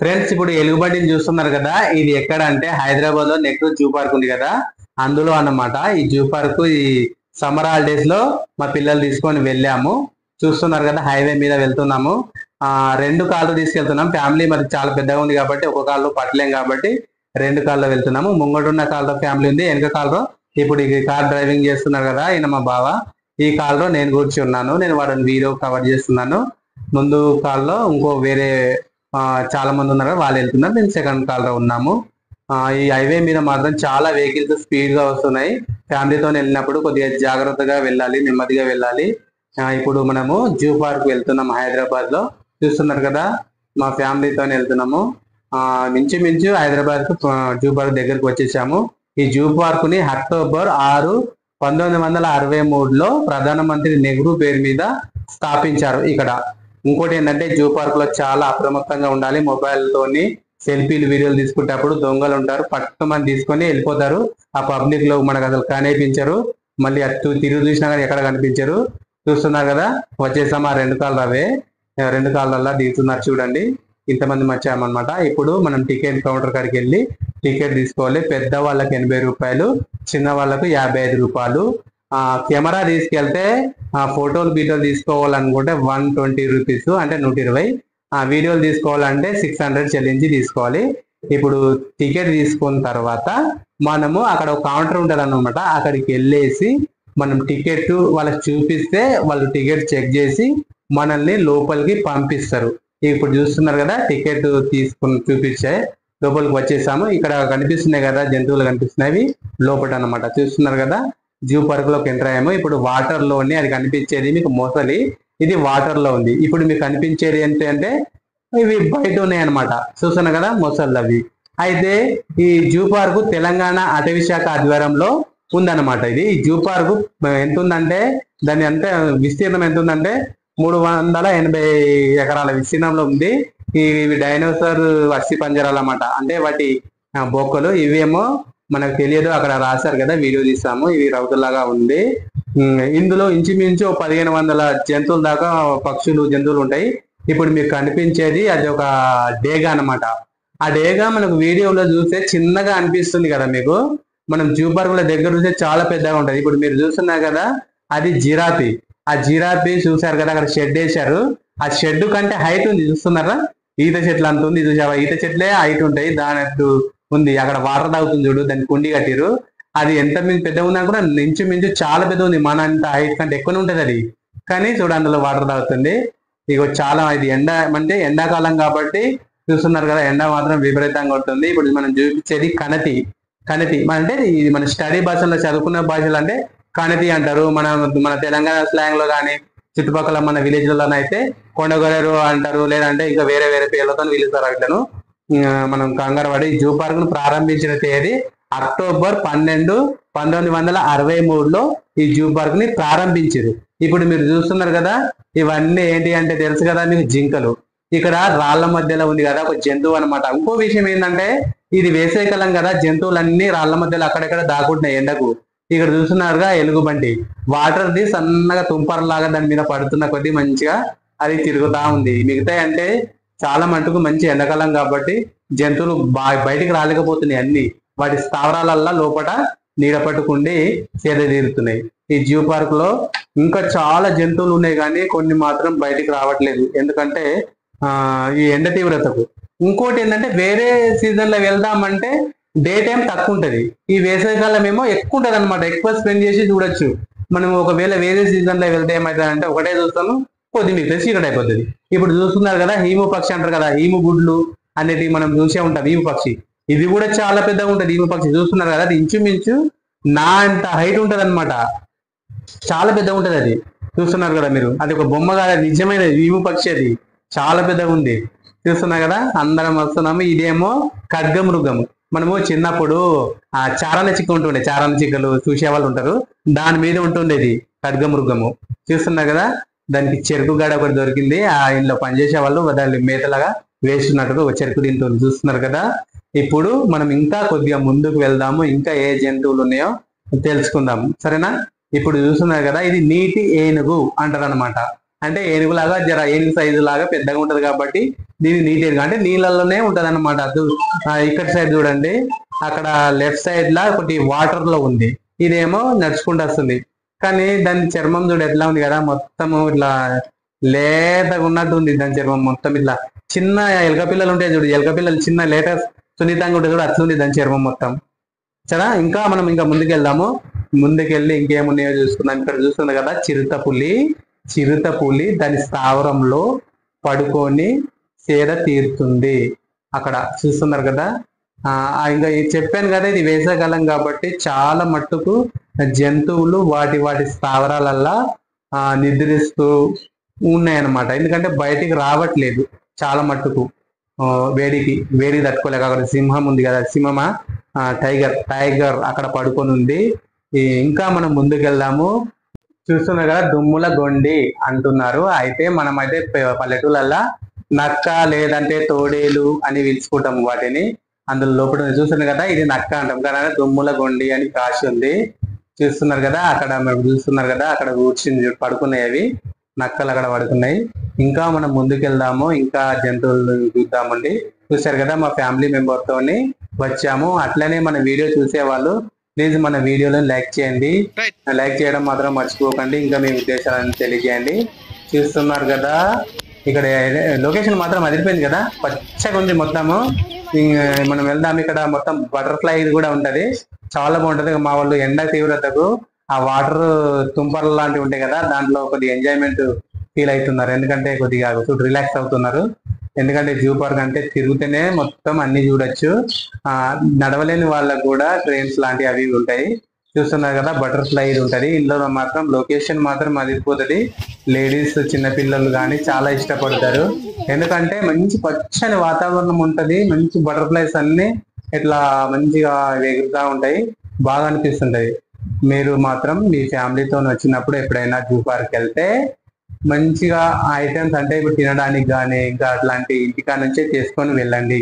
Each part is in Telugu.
ఫ్రెండ్స్, ఇప్పుడు ఎలుగుబంటిని చూస్తున్నారు కదా. ఇది ఎక్కడ అంటే హైదరాబాద్ లో నెహ్రూ జూ పార్క్ ఉంది కదా, అందులో అన్నమాట. ఈ జూ పార్క్ ఈ సమ్మర్ హాలిడేస్ లో మా పిల్లలు తీసుకొని వెళ్ళాము. చూస్తున్నారు కదా, హైవే మీద వెళ్తున్నాము. రెండు కార్లు తీసుకెళ్తున్నాం. ఫ్యామిలీ మరి చాలా పెద్దగా ఉంది కాబట్టి ఒక కార్లో పట్టలేం కాబట్టి రెండు కార్లో వెళ్తున్నాము. ముంగడున్న కార్లో ఫ్యామిలీ ఉంది, వెనక కార్లో ఇప్పుడు ఈ కార్ డ్రైవింగ్ చేస్తున్నారు కదా ఈయన మా బావ. ఈ కార్లో నేను కూర్చున్నాను. నేను వాడిని వీడియో కవర్ చేస్తున్నాను. ముందు కార్లో ఇంకో వేరే చాలా మంది ఉన్నారు, వాళ్ళు వెళ్తున్నారు. మేము సెకండ్ కాల్ లో ఉన్నాము. ఈ హైవే మీద మాత్రం చాలా వెహికల్స్ స్పీడ్ గా వస్తున్నాయి. ఫ్యామిలీతో వెళ్ళినప్పుడు కొద్దిగా జాగ్రత్తగా వెళ్ళాలి, నెమ్మదిగా వెళ్ళాలి. ఇప్పుడు మనము జూ పార్క్ వెళ్తున్నాము హైదరాబాద్ లో. చూస్తున్నారు కదా, మా ఫ్యామిలీతో వెళ్తున్నాము. మించుమించు హైదరాబాద్ కు జూ పార్క్ దగ్గరకు వచ్చేసాము. ఈ జూ పార్క్ ని అక్టోబర్ 6, 1963లో ప్రధానమంత్రి నెహ్రూ పేరు మీద స్థాపించారు ఇక్కడ. ఇంకోటి ఏంటంటే జూ పార్క్ లో చాలా అప్రమత్తంగా ఉండాలి. మొబైల్ తోని సెల్ఫీలు వీడియోలు తీసుకునేటప్పుడు దొంగలు ఉంటారు, పట్టుమని తీసుకొని వెళ్ళిపోతారు. ఆ పబ్లిక్ లో మనకు అసలు కనిపించరు. మళ్ళీ అటు తిరిగి చూసినా కానీ ఎక్కడ కనిపించరు. చూస్తున్నారు కదా, వచ్చేసాం. ఆ రెండు కాళ్ళు అవే, రెండు కాళ్ళల్లో దిగుతున్నారు చూడండి. ఇంతమంది వచ్చామన్నమాట. ఇప్పుడు మనం టికెట్ కౌంటర్ కాడికి వెళ్ళి టికెట్ తీసుకోవాలి. పెద్ద వాళ్ళకి 80 రూపాయలు, చిన్న వాళ్ళకు 55 రూపాయలు. కెమెరా తీసుకెళ్తే ఫోటోలు వీడియోలు తీసుకోవాలనుకుంటే 120 రూపీస్, అంటే 120. వీడియోలు తీసుకోవాలంటే 600 చెల్లించి తీసుకోవాలి. ఇప్పుడు టికెట్ తీసుకున్న తర్వాత మనము అక్కడ ఒక కౌంటర్ ఉంటుంది అన్నమాట. అక్కడికి వెళ్ళేసి మనం టికెట్ వాళ్ళకి చూపిస్తే వాళ్ళు టికెట్ చెక్ చేసి మనల్ని లోపలికి పంపిస్తారు. ఇప్పుడు చూస్తున్నారు కదా, టికెట్ తీసుకుని చూపించే లోపలికి వచ్చేసాము. ఇక్కడ కనిపిస్తున్నాయి కదా, జంతువులు కనిపిస్తున్నాయి లోపల అన్నమాట. చూస్తున్నారు కదా, జూ పార్క్ లోకి ఎంటర్ అయ్యాము. ఇప్పుడు వాటర్ లోని అది కనిపించేది మీకు మొసలి, ఇది వాటర్ లో ఉంది. ఇప్పుడు మీకు కనిపించేది ఏంటంటే ఇవి బయట ఉన్నాయి అనమాట. చూస్తున్నారు కదా, మొసళ్ళు అవి. అయితే ఈ జూ పార్క్ తెలంగాణ అటవీ శాఖ ఆధ్వర్యంలో ఉందన్నమాట. ఇది ఈ జూ పార్క్ ఎంత ఉందంటే, దాని అంత విస్తీర్ణం ఎంత ఉందంటే 380 ఎకరాల విస్తీర్ణంలో ఉంది. ఇవి డైనోసార్ అస్థి పంజరాలు అన్నమాట. అంటే వాటి బొక్కలు ఇవేమో మనకు తెలియదు, అక్కడ రాశారు కదా, వీడియో తీసాము. ఇవి రౌతులాగా ఉంది. ఇందులో ఇంచుమించు 1500 జంతువుల దాకా పక్షులు జంతువులు ఉంటాయి. ఇప్పుడు మీకు కనిపించేది అది ఒక డేగా అన్నమాట. ఆ డేగా మనకు వీడియోలో చూస్తే చిన్నగా అనిపిస్తుంది కదా మీకు, మనం జూ పార్కుల దగ్గర చూస్తే చాలా పెద్దగా ఉంటది. ఇప్పుడు మీరు చూస్తున్నారు కదా, అది జిరాఫీ. ఆ జిరాఫీ చూసారు కదా, అక్కడ షెడ్ వేశారు. ఆ షెడ్ కంటే హైట్ ఉంది, చూస్తున్నారా? ఈత చెట్లు అంత ఉంది, చూసావా? ఈత చెట్లే హైట్ ఉంటాయి, దాని ఉంది. అక్కడ వాటర్ తాగుతుంది చూడు, దాన్ని కుండి కట్టిరు. అది ఎంత పెద్దగా ఉందని కూడా మించు చాలా పెద్ద ఉంది. మన అంత హైట్ కంటే ఎక్కువనే ఉంటది అది. కానీ చూడు, అందులో వాటర్ తాగుతుంది. ఇక చాలా ఇది ఎండ, అంటే ఎండాకాలం కాబట్టి చూస్తున్నారు కదా, ఎండ మాత్రం విపరీతంగా ఉంటుంది. ఇప్పుడు మనం చూపించేది కనతి. కనతి అంటే ఇది మన స్టడీ భాషలో చదువుకున్న భాషలు అంటే కనతి అంటారు. మన తెలంగాణ స్లాంగ్ లో కానీ చుట్టుపక్కల మన విలేజ్లలోనైతే కొండగొరేరు అంటారు, లేదంటే ఇంకా వేరే వేరే పేర్లతో పిలుస్తారు వీళ్ళను. మనం కంగారపడి జూ పార్క్ ను ప్రారంభించిన తేదీ అక్టోబర్ 12, 1963లో ఈ జూ పార్క్ ని ప్రారంభించారు. ఇప్పుడు మీరు చూస్తున్నారు కదా, ఇవన్నీ ఏంటి అంటే తెలుసు కదా మీకు, జింకలు. ఇక్కడ రాళ్ల మధ్యలో ఉంది కదా ఒక జంతువు అనమాట. ఇంకో విషయం ఏంటంటే, ఇది వేసవికాలం కదా, జంతువులన్నీ రాళ్ల మధ్యలో అక్కడెక్కడ దాక్కుంటున్నాయి ఎండకు. ఇక్కడ చూస్తున్నారుగా ఎలుగుబంటి, వాటర్ ది సన్నగా తుంపరలాగా దాని మీద పడుతున్న కొద్దీ మంచిగా అది తిరుగుతా ఉంది. మిగతా అంటే చాలా మటుకు మంచి ఎండాకాలం కాబట్టి జంతువులు బయటికి రాలేకపోతున్నాయి. అన్ని వాటి స్థావరాలల్లా లోపల నీడ పట్టుకుండి సేద తీరుతున్నాయి. ఈ జూ పార్క్ లో ఇంకా చాలా జంతువులు ఉన్నాయి, కానీ కొన్ని మాత్రం బయటికి రావట్లేదు. ఎందుకంటే ఈ ఎండ తీవ్రతకు. ఇంకోటి ఏంటంటే, వేరే సీజన్ లో వెళ్దామంటే డే టైం తక్కువ ఉంటది, ఈ వేసవికాలం ఏమో ఎక్కువ ఉంటది అనమాట. ఎక్కువ స్పెండ్ చేసి చూడొచ్చు. మనం ఒకవేళ వేరే సీజన్ లో వెళ్తే ఏమవుతుందంటే ఒకటే చూస్తాము, కొద్ది మీకు చీకటి అయిపోతుంది. ఇప్పుడు చూస్తున్నారు కదా, హీము పక్షి అంటారు కదా, హీము గుడ్లు అనేటివి మనం చూసే ఉంటాం. హీము పక్షి ఇది కూడా చాలా పెద్దగా ఉంటది. హీము పక్షి చూస్తున్నారు కదా, అది ఇంచుమించు నా అంత హైట్ ఉంటది అనమాట. చాలా పెద్దగా ఉంటది అది. చూస్తున్నారు కదా మీరు, అది ఒక బొమ్మ కాదు, నిజమైన హీము పక్షి. అది చాలా పెద్దగా ఉంది. చూస్తున్నారు కదా, అందరం వస్తున్నాము. ఇదేమో ఖడ్గమృగము. మనము చిన్నప్పుడు చారణ చిక్క ఉంటుండే, చారణ చిక్కలు చూసే వాళ్ళు ఉంటారు, దాని మీద ఉంటుండేది ఖడ్గమృగము. చూస్తున్నారు కదా, దానికి చెరుకు గడ ఒకటి దొరికింది. ఆ ఇంట్లో పనిచేసే వాళ్ళు దాన్ని మేతలాగా వేస్తున్నట్టు ఒక చెరుకు తింటుంది. చూస్తున్నారు కదా. ఇప్పుడు మనం ఇంకా కొద్దిగా ముందుకు వెళ్దాము, ఇంకా ఏ జంతువులు ఉన్నాయో తెలుసుకుందాం, సరేనా? ఇప్పుడు చూస్తున్నారు కదా, ఇది నీటి ఏనుగు అంటారు అనమాట. అంటే ఏనుగులాగా జర ఏనుగు సైజు లాగా పెద్దగా ఉంటది కాబట్టి దీని నీటి ఏనుగు అంటే నీళ్ళల్లోనే ఉంటది అనమాట. ఇక్కడ సైడ్ చూడండి, అక్కడ లెఫ్ట్ సైడ్ లా ఒకటి వాటర్ లో ఉంది, ఇదేమో నడుచుకుంటూ వస్తుంది. కానీ దాని చర్మం చూడు ఎట్లా ఉంది కదా, మొత్తం ఇట్లా లేతగా ఉన్నట్టు ఉంది దాని చర్మం మొత్తం. ఇట్లా చిన్న ఎలక పిల్లలు ఉంటాయి చూడు, ఎలక పిల్లలు చిన్న లేటెస్ట్ సున్నితంగా ఉంటుంది చూడు, అట్లుంది దాని చర్మం మొత్తం. సరే, ఇంకా మనం ఇంకా ముందుకెళ్దాము. ముందుకెళ్ళి ఇంకేమున్నాయో చూసుకుందాం. ఇక్కడ చూస్తుంది కదా చిరుతపులి. చిరుతపులి దాని స్థావరంలో పడుకొని సేద తీరుతుంది. అక్కడ చూస్తున్నారు కదా. ఇంకా చెప్పాను కదా, ఇది వేసవికాలం కాబట్టి చాలా మట్టుకు జంతువులు వాటి వాటి స్థావరాలల్లా నిద్రిస్తూ ఉన్నాయన్నమాట. ఎందుకంటే బయటికి రావట్లేదు చాలా మట్టుకు, వేడికి తట్టుకోలేక. అక్కడ సింహం ఉంది కదా, సింహమా టైగర్ అక్కడ పడుకొని ఉంది. ఇంకా మనం ముందుకెళ్దాము. చూస్తున్నారు కదా దుమ్ముల గొండి అంటున్నారు. అయితే మనం అయితే పల్లెటూళ్ళల్లా నక్క లేదంటే తోడేలు అని పిలుచుకుంటాము వాటిని. అందులో లోపల చూస్తున్నారు కదా, ఇది నక్క అంటాం కదా, దుమ్ముల గొండి అని కాసి ఉంది. చూస్తున్నారు కదా, అక్కడ మీరు చూస్తున్నారు కదా, అక్కడ కూర్చుని పడుకున్నాయి అవి నక్కలు అక్కడ పడుకున్నాయి. ఇంకా మనం ముందుకెళ్దాము, ఇంకా జంతువులు చూద్దామండి. చూసారు కదా, మా ఫ్యామిలీ మెంబర్ తోని వచ్చాము. అట్లనే మన వీడియో చూసే వాళ్ళు ప్లీజ్ మన వీడియోలను లైక్ చేయండి. లైక్ చేయడం మాత్రం మర్చిపోకండి. ఇంకా మీ ఉద్దేశాలను తెలియజేయండి. చూస్తున్నారు కదా, ఇక్కడ లొకేషన్ మాత్రం అదిరిపోయింది కదా, పచ్చగా ఉంది మొత్తము. మనం వెళ్దాం. ఇక్కడ మొత్తం బటర్ఫ్లై కూడా ఉంటది, చాలా బాగుంటది. మా వాళ్ళు ఎండ తీవ్రతకు ఆ వాటర్ తుంపర్లు లాంటివి ఉంటాయి కదా, దాంట్లో కొద్దిగా ఎంజాయ్మెంట్ ఫీల్ అవుతున్నారు. ఎందుకంటే కొద్దిగా రిలాక్స్ అవుతున్నారు. ఎందుకంటే జూ పార్క్ అంటే తిరుగుతూనే మొత్తం అన్ని చూడొచ్చు. నడవలేని వాళ్ళకు కూడా ట్రైన్స్ లాంటివి అవి ఉంటాయి. చూస్తున్నారు కదా, బటర్ఫ్లై ఉంటది. ఇందులో మాత్రం లొకేషన్ మాత్రం అదిరిపోతుంది. లేడీస్ చిన్నపిల్లలు కానీ చాలా ఇష్టపడతారు. ఎందుకంటే మంచి పచ్చని వాతావరణం ఉంటది, మంచి బటర్ఫ్లైస్ అన్ని ఇట్లా మంచిగా ఎగురుతా ఉంటాయి, బాగా అనిపిస్తుంటది. మీరు మాత్రం మీ ఫ్యామిలీతో వచ్చినప్పుడు ఎప్పుడైనా జూ పార్క్ వెళ్తే మంచిగా ఐటమ్స్ అంటే ఇప్పుడు తినడానికి కానీ ఇంకా అట్లాంటి ఇంటికా నుంచే చేసుకొని వెళ్ళండి.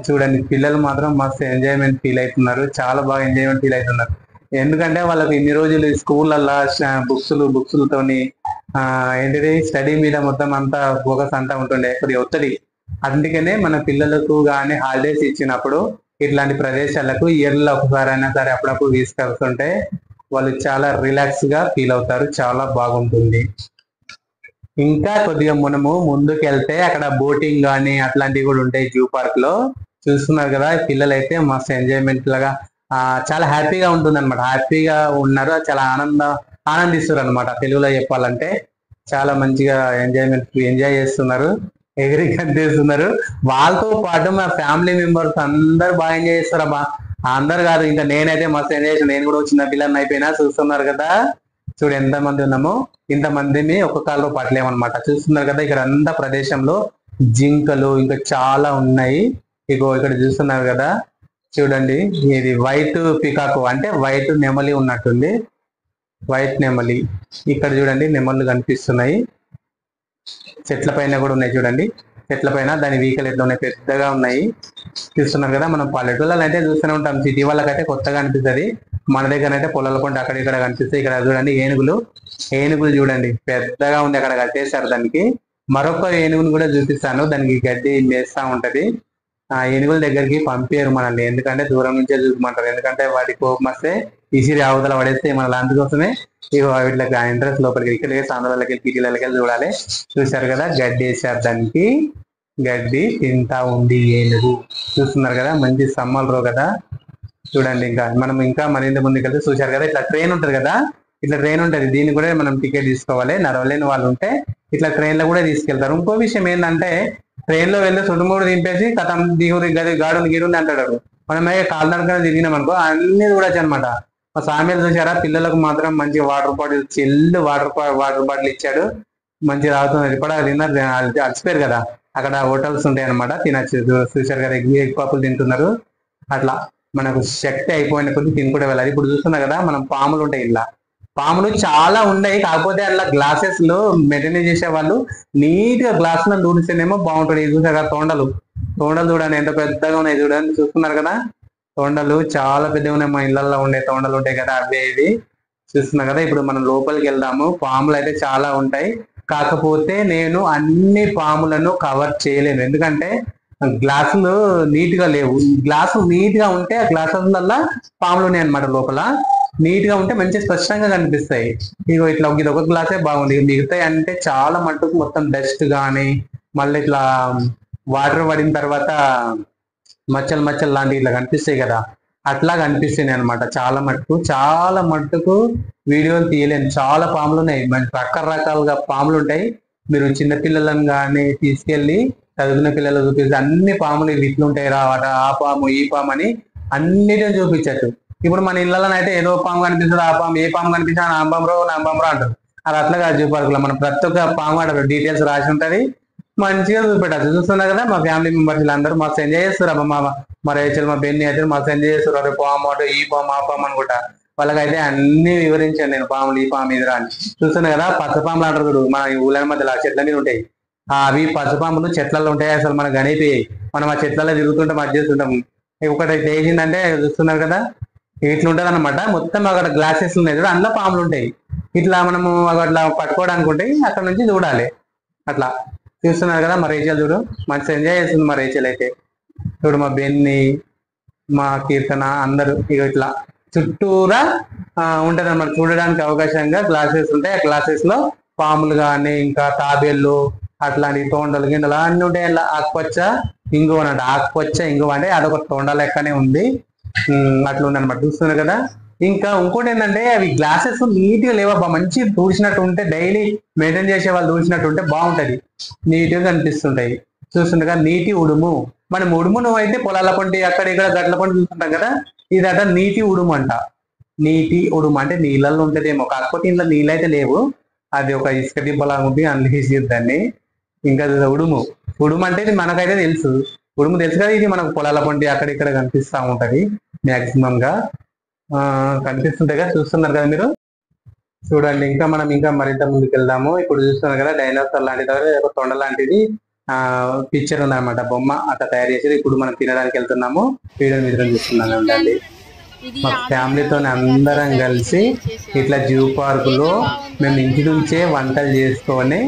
చూడండి, పిల్లలు మాత్రం మస్తు ఎంజాయ్మెంట్ ఫీల్ అవుతున్నారు, చాలా బాగా ఎంజాయ్మెంట్ ఫీల్ అవుతున్నారు. ఎందుకంటే వాళ్ళకి ఇన్ని రోజులు స్కూళ్ళల్లో బుక్స్లతోని ఏంటిది స్టడీ మీద మొత్తం అంతా ఫోకస్ అంతా ఉంటుండే, కొద్దిగా ఒత్తిడి. అందుకనే మన పిల్లలకు కానీ హాలిడేస్ ఇచ్చినప్పుడు ఇట్లాంటి ప్రదేశాలకు ఇయర్లో ఒకసారి అయినా సరే అప్పుడప్పుడు తీసుకెళ్తుంటే వాళ్ళు చాలా రిలాక్స్ గా ఫీల్ అవుతారు, చాలా బాగుంటుంది. ఇంకా కొద్దిగా మనము ముందుకు వెళ్తే అక్కడ బోటింగ్ కానీ అట్లాంటివి కూడా ఉంటాయి జూ పార్క్ లో. చూస్తున్నారు కదా, పిల్లలు అయితే మస్తు ఎంజాయ్మెంట్ లాగా చాలా హ్యాపీగా ఉంటుంది అనమాట. హ్యాపీగా ఉన్నారు, చాలా ఆనందిస్తారు అనమాట. తెలుగులో చెప్పాలంటే చాలా మంచిగా ఎంజాయ్ చేస్తున్నారు, ఎగిరి గంతేస్తున్నారు. వాళ్ళతో పాటు మా ఫ్యామిలీ మెంబర్స్ అందరు బాగా ఎంజాయ్ చేస్తారు అబ్బా. అందరు కాదు, ఇంకా నేనైతే మస్తు ఎంజాయ్ చేస్తాను. నేను కూడా చిన్న పిల్లల్ని అయిపోయినా. చూస్తున్నారు కదా, చూడు ఎంతమంది ఉన్నామో, ఇంతమందిని ఒక్క కాల్లో పట్టలేమన్నమాట. చూస్తున్నారు కదా, ఇక్కడ అంతా ప్రదేశంలో జింకలు ఇంకా చాలా ఉన్నాయి. ఇక్కడ చూస్తున్నారు కదా, చూడండి, ఇది వైట్ పికాకు అంటే వైట్ నెమలి ఉన్నట్టుంది, వైట్ నెమలి. ఇక్కడ చూడండి నెమళ్ళు కనిపిస్తున్నాయి. చెట్ల పైన కూడా ఉన్నాయి చూడండి, చెట్ల పైన దాని వీకలు ఎట్లా ఉన్నాయి, పెద్దగా ఉన్నాయి. చూస్తున్నారు కదా, మనం పల్లెటూళ్ళలో అయితే చూస్తూనే ఉంటాం, సిటీ వాళ్ళకైతే కొత్తగా అనిపిస్తుంది. మన దగ్గర అయితే పొలాల పంట అక్కడ ఇక్కడ కనిపిస్తాయి. ఇక్కడ చూడండి ఏనుగులు చూడండి పెద్దగా ఉంది, అక్కడ కట్టేశారు దానికి. మరొక ఏనుగును కూడా చూపిస్తాను, దానికి గడ్డి మేస్తా ఉంటది. ఆ ఏనుగుల దగ్గరికి పంపారు మనల్ని, ఎందుకంటే దూరం నుంచే చూపమంటారు. ఎందుకంటే వాటి కోపం వస్తే ఇసిరి అవతల పడేస్తే మన అందుకోసమే వీటికి ఇంట్రెస్ట్ లోపలికి ఇక్కడ సాంద్రాలకి కిటీలకి చూడాలి. చూశారు కదా, గడ్డి వేసారు దానికి, గడ్డి తింటా ఉంది ఏనుగు. చూస్తున్నారు కదా, మంచి సమ్మర్ రో కదా. చూడండి, ఇంకా మరింత ముందుకు వెళ్తే చూశారు కదా, ఇట్లా ట్రైన్ ఉంటది కదా, ఇట్లా ట్రైన్ ఉంటది, దీన్ని కూడా మనం టికెట్ తీసుకోవాలి. నడవలేని వాళ్ళు ఉంటే ఇట్లా ట్రైన్ లో కూడా తీసుకెళ్తారు. ఇంకో విషయం ఏంటంటే, ట్రైన్ లో వెళ్ళి చుట్టుముడు దింపేసి కథం దిగురి గాడుని గిరుని అంటాడు. మనమే కాలినడకన తిరిగినాం అనుకో అన్ని చూడొచ్చు అనమాట. మా సామెలు చూసారా, పిల్లలకు మాత్రం మంచి వాటర్ బాటిల్ వాటర్ బాటిల్ ఇచ్చాడు, మంచి తాగుతున్నారు. ఇప్పుడు తిన్నారు, అలసిపోయారు కదా, అక్కడ హోటల్స్ ఉంటాయి అనమాట, తినచ్చు. చూసారు కదా, ఎగ్ పప్పులు తింటున్నారు. అట్లా మనకు శక్తి అయిపోయిన కొద్ది తినుకుంటే వెళ్ళాలి. ఇప్పుడు చూస్తున్నా కదా, మనం పాములు ఉంటాయి, ఇలా పాములు చాలా ఉన్నాయి. కాకపోతే అలా గ్లాసెస్ లో మెయింటైన్ చేసే వాళ్ళు నీట్ గా గ్లాస్ లో దూడిస్తేనేమో బాగుంటుంది. చూసారు కదా, తోండలు చూడండి ఎంత పెద్దగా ఉన్నాయి, చూడండి. చూస్తున్నారు కదా, తోండలు చాలా పెద్దగా ఉన్నాయి. మా ఇళ్లలో ఉండే తోండలు ఉంటాయి కదా, అవే ఇవి. చూస్తున్నారు కదా. ఇప్పుడు మనం లోపలికి వెళ్దాము. పాములు అయితే చాలా ఉంటాయి. కాకపోతే నేను అన్ని పాములను కవర్ చేయలేను, ఎందుకంటే గ్లాసులు నీట్ గా లేవు. గ్లాసులు నీట్ గా ఉంటే ఆ గ్లాసులలో పాములు ఉన్నాయి అనమాట. లోపల నీట్ గా ఉంటే మంచి స్పష్టంగా కనిపిస్తాయి. ఇగో ఇట్లా ఇది ఒక గ్లాసే బాగుంది. మిగతాయి అంటే చాలా మట్టుకు మొత్తం డస్ట్ కానీ, మళ్ళీ ఇట్లా వాటర్ పడిన తర్వాత మచ్చలు మచ్చలు లాంటివి ఇట్లా కనిపిస్తాయి కదా, అట్లా కనిపిస్తున్నాయి అనమాట. చాలా మట్టుకు వీడియోలు తీయలేను. చాలా పాములు ఉన్నాయి, మంచి రకరకాలుగా పాములు ఉంటాయి. మీరు చిన్నపిల్లలను కానీ తీసుకెళ్ళి చదువుకున్న పిల్లలు చూపిస్తే అన్ని పాములు ఇవి ఇట్లుంటాయి రా, ఆ పాము ఈ పాము అని అన్నిటిని చూపించచ్చు. ఇప్పుడు మన ఇళ్ళలో అయితే ఏదో పాము కనిపిస్తుంది, ఆ పాము ఏ పాము కనిపిస్తుంది నాంబాంరో అంటారు. అది అట్లా కాదు. జూ పార్కులో మనం ప్రతి ఒక్క పాము ఆడ డీటెయిల్స్ రాసి ఉంటది, మంచిగా చూపెట్టచ్చు. చూస్తున్నారు కదా మా ఫ్యామిలీ మెంబర్స్ అందరూ మస్తు ఎంజాయ్ చేస్తారు. మా రేచల్ మా బెన్ని అయితే మస్తు ఎంజాయ్ చేస్తారు. అదే పాము అటు ఈ పాము ఆ పాము అనుకుంటా. వాళ్ళకైతే అన్ని వివరించాను నేను, పాములు ఈ పాము ఎదురా అని. చూస్తున్నా కదా పచ్చపాములు అంటారు చూడు, మన ఊళ్ళ మధ్యలో చెట్ల మీద ఉంటాయి. అవి పచ్చపాములు చెట్లలో ఉంటాయి, అసలు మనకు గణిపోయాయి. మనం ఆ చెట్లలో తిరుగుతుంటే మధ్య చేస్తుంటాం. ఒకటి చేసిందంటే చూస్తున్నారు కదా ఇట్లా ఉంటది అనమాట. మొత్తం అక్కడ గ్లాసెస్ ఉన్నాయి చూడ, అందులో పాములు ఉంటాయి. ఇట్లా మనము అట్లా పట్టుకోవడానికి ఉంటాయి, అక్కడ నుంచి చూడాలి. అట్లా చూస్తున్నారు కదా మా రేచల్ చూడు, మంచి ఎంజాయ్ చేస్తుంది మా రేచల్ అయితే. చూడు మా బెన్ని మా కీర్తన అందరూ ఇక ఇట్లా చుట్టూరా ఉంటది అన్నమాట. చూడడానికి అవకాశంగా గ్లాసెస్ ఉంటాయి. ఆ గ్లాసెస్ లో పాములు కానీ, ఇంకా తాబేళ్ళు, అట్లాంటి తోండలు గిండలు అన్ని ఉంటాయి. అలా ఆకుపచ్చ ఇంగువ అన్నట్టు, ఆకుపచ్చ ఇంగువ అంటే అదొక తోండ లెక్కనే ఉంది. అట్లా ఉంది అనమాట. చూస్తున్నారు కదా. ఇంకా ఇంకోటి ఏంటంటే అవి గ్లాసెస్ నీట్ గా లేవబ్బా, మంచి తుడిచినట్టు ఉంటే, డైలీ మెయింటైన్ చేసే వాళ్ళు తుడిచినట్టు ఉంటే బాగుంటది, నీట్ గా కనిపిస్తుంటాయి. చూస్తుండగా నీటి ఉడుము. మనం ఉడుము నువ్వు అయితే పొలాల పంటి అక్కడ ఇక్కడ గట్ల పంటి చూస్తుంటాం కదా, ఇదట నీటి ఉడుము అంట. నీటి ఉడుము అంటే నీళ్ళల్లో ఉంటదేమో, కాకపోతే ఇంట్లో నీళ్ళు అయితే లేవు, అది ఒక ఇసుక దిబ్బలా ఉంది, అందులో దాన్ని. ఇంకా ఉడుము ఉడుము అంటే ఇది మనకైతే తెలుసు, ఉడుము తెలుసు కదా. ఇది మనకు పొలాల పంటి అక్కడ ఇక్కడ కనిపిస్తా ఉంటది మాక్సిమం గా, కనిపిస్తుంటాయి కదా. చూస్తున్నారు కదా మీరు, చూడండి. ఇంకా మరింత ముందుకు వెళ్దాము. ఇప్పుడు చూస్తున్నారు కదా డైనోసార్ లాంటిది, ఒక తొండ లాంటిది పిక్చర్ ఉందన్నమాట, బొమ్మ అట్లా తయారు చేసేది. ఇప్పుడు మనం తినడానికి వెళ్తున్నాము, వీడియో నిద్ర చూస్తున్నాను ఉండండి. మా ఫ్యామిలీతో అందరం కలిసి ఇట్లా జూ పార్కులో మేము ఇంటి నుంచే వంటలు చేసుకొని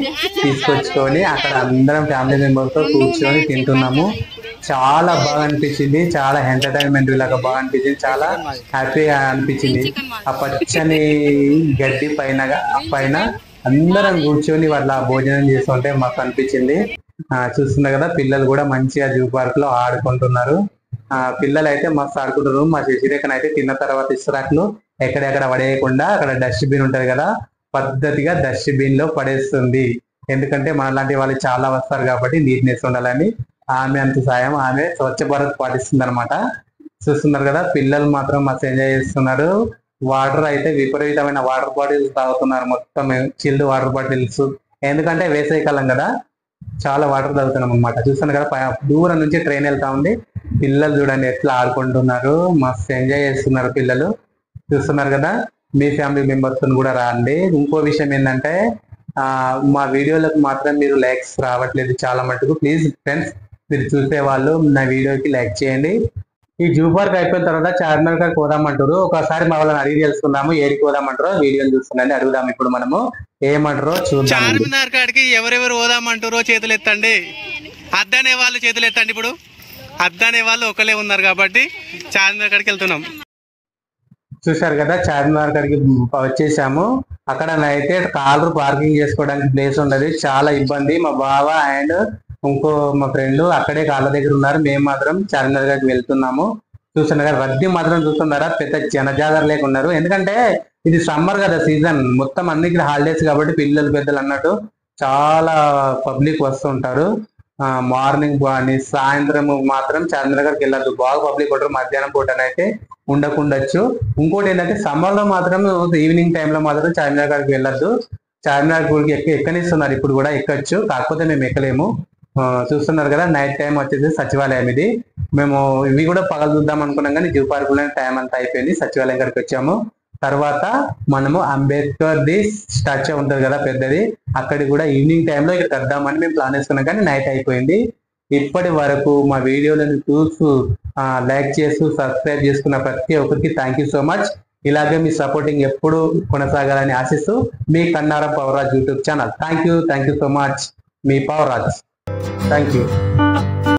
తీసుకొచ్చుకొని అక్కడ అందరం ఫ్యామిలీ మెంబర్తో కూర్చొని తింటున్నాము. చాలా బాగా అనిపించింది, చాలా ఎంటర్టైన్మెంట్ లాగా బాగా అనిపించింది, చాలా హ్యాపీగా అనిపించింది. ఆ పచ్చని గడ్డి పైన అందరం కూర్చొని వాళ్ళ భోజనం చేస్తుంటే మాకు అనిపించింది. చూస్తున్నా కదా పిల్లలు కూడా మంచిగా జూ పార్క్ లో ఆడుకుంటున్నారు. పిల్లలు అయితే మస్తు ఆడుకుంటున్నారు. మా శశిరేఖను అయితే తిన్న తర్వాత ఇస్రాకులు ఎక్కడెక్కడ పడేయకుండా అక్కడ డస్ట్బిన్ ఉంటది కదా, పద్ధతిగా డస్ట్బిన్ లో పడేస్తుంది. ఎందుకంటే మనలాంటి వాళ్ళు చాలా వస్తారు కాబట్టి నీట్నెస్ ఉండాలని ఆమె అంత సాయం, ఆమె స్వచ్ఛ భారత్ పాటిస్తుంది అనమాట. చూస్తున్నారు కదా పిల్లలు మాత్రం మస్తు ఎంజాయ్ చేస్తున్నారు. వాటర్ అయితే విపరీతమైన వాటర్ బాటిల్స్ తాగుతున్నారు, మొత్తం చిల్డ్ వాటర్ బాటిల్స్. ఎందుకంటే వేసవికాలం కదా, చాలా వాటర్ తాగుతున్నాం అనమాట. చూస్తున్నారు కదా దూరం నుంచి ట్రైన్ వెళ్తా ఉంది. పిల్లలు చూడండి ఎట్లా ఆడుకుంటున్నారు, మస్తు ఎంజాయ్ చేస్తున్నారు పిల్లలు. చూస్తున్నారు కదా, మీ ఫ్యామిలీ మెంబర్స్ కూడా రండి. ఇంకో విషయం ఏంటంటే మా వీడియోలకు మాత్రం మీరు లైక్స్ రావట్లేదు చాలా మటుకు. ప్లీజ్ ఫ్రెండ్స్, మీరు చూసే వాళ్ళు నా వీడియోకి లైక్ చేయండి. ఈ జూ పార్క్ అయిపోయిన తర్వాత చార్మినార్ కాడికి పోదామంటారు. ఒకసారి మా వాళ్ళని అడిగి తెలుసుకుందాము, ఏడికి పోదామంటారో వీడియోని చూస్తుందండి, అడుగుదాం ఇప్పుడు మనము ఏమంటారో చూద్దాం. చార్మినార్ కాడికి ఎవరెవరు పోదామంటారో చేతులు ఎత్తండి, అద్దనే వాళ్ళు చేతులు ఎత్తండి. ఇప్పుడు అద్దనే వాళ్ళు ఒకలే ఉన్నారు కాబట్టి చార్మినార్ కాడికి వెళ్తున్నాం. చూశారు కదా చార్మినార్ కాడికి వచ్చేసాము. అక్కడ అయితే కార్లు పార్కింగ్ చేసుకోవడానికి ప్లేస్ ఉండదు, చాలా ఇబ్బంది. మా బావ అండ్ ఇంకో మా ఫ్రెండ్ అక్కడే కాళ్ళ దగ్గర ఉన్నారు. మేము మాత్రం చార్మినార్ గారికి వెళ్తున్నాము. చూస్తున్నారు రద్దీ మాత్రం చూస్తున్నారా, పెద్ద జనజాతర లేకున్నారు. ఎందుకంటే ఇది సమ్మర్ కదా సీజన్, మొత్తం అన్నిటికీ హాలిడేస్ కాబట్టి పిల్లలు పెద్దలు అన్నట్టు చాలా పబ్లిక్ వస్తుంటారు. మార్నింగ్ కానీ సాయంత్రం మాత్రం చార్మినార్ గారికి వెళ్ళద్దు, బాగా పబ్లిక్ ఉంటారు. మధ్యాహ్నం పూటనైతే ఉండకుండొచ్చు. ఇంకోటి ఏంటంటే సమ్మర్ లో మాత్రం ఈవినింగ్ టైంలో మాత్రం చార్మినార్ గారికి వెళ్ళొద్దు. చార్మినార్ గుడికి ఎక్కనిస్తున్నారు, ఇప్పుడు కూడా ఎక్కచ్చు, కాకపోతే మేము ఎక్కలేము. చూస్తున్నారు కదా నైట్ టైం వచ్చేసి సచివాలయం ఇది. మేము ఇవి కూడా పగలు చూద్దాం అనుకున్నాం కానీ జూ పార్క్ లో టైం అంతా అయిపోయింది, సచివాలయం గారికి వచ్చాము. తర్వాత మనము అంబేద్కర్ ది స్టాచ్యూ ఉంటుంది కదా పెద్దది, అక్కడికి కూడా ఈవినింగ్ టైంలో ఇక్కడ వద్దామని మేము ప్లాన్ చేసుకున్నాం కానీ నైట్ అయిపోయింది. ఇప్పటి వరకు మా వీడియోలను చూస్తూ లైక్ చేస్తూ సబ్స్క్రైబ్ చేసుకున్న ప్రతి ఒక్కరికి థ్యాంక్ యూ సో మచ్. ఇలాగే మీ సపోర్టింగ్ ఎప్పుడు కొనసాగాలని ఆశిస్తూ మీ కన్నారం power Raj YouTube channel. Thank you so much. మీ పవర్ రాజ్. Thank you.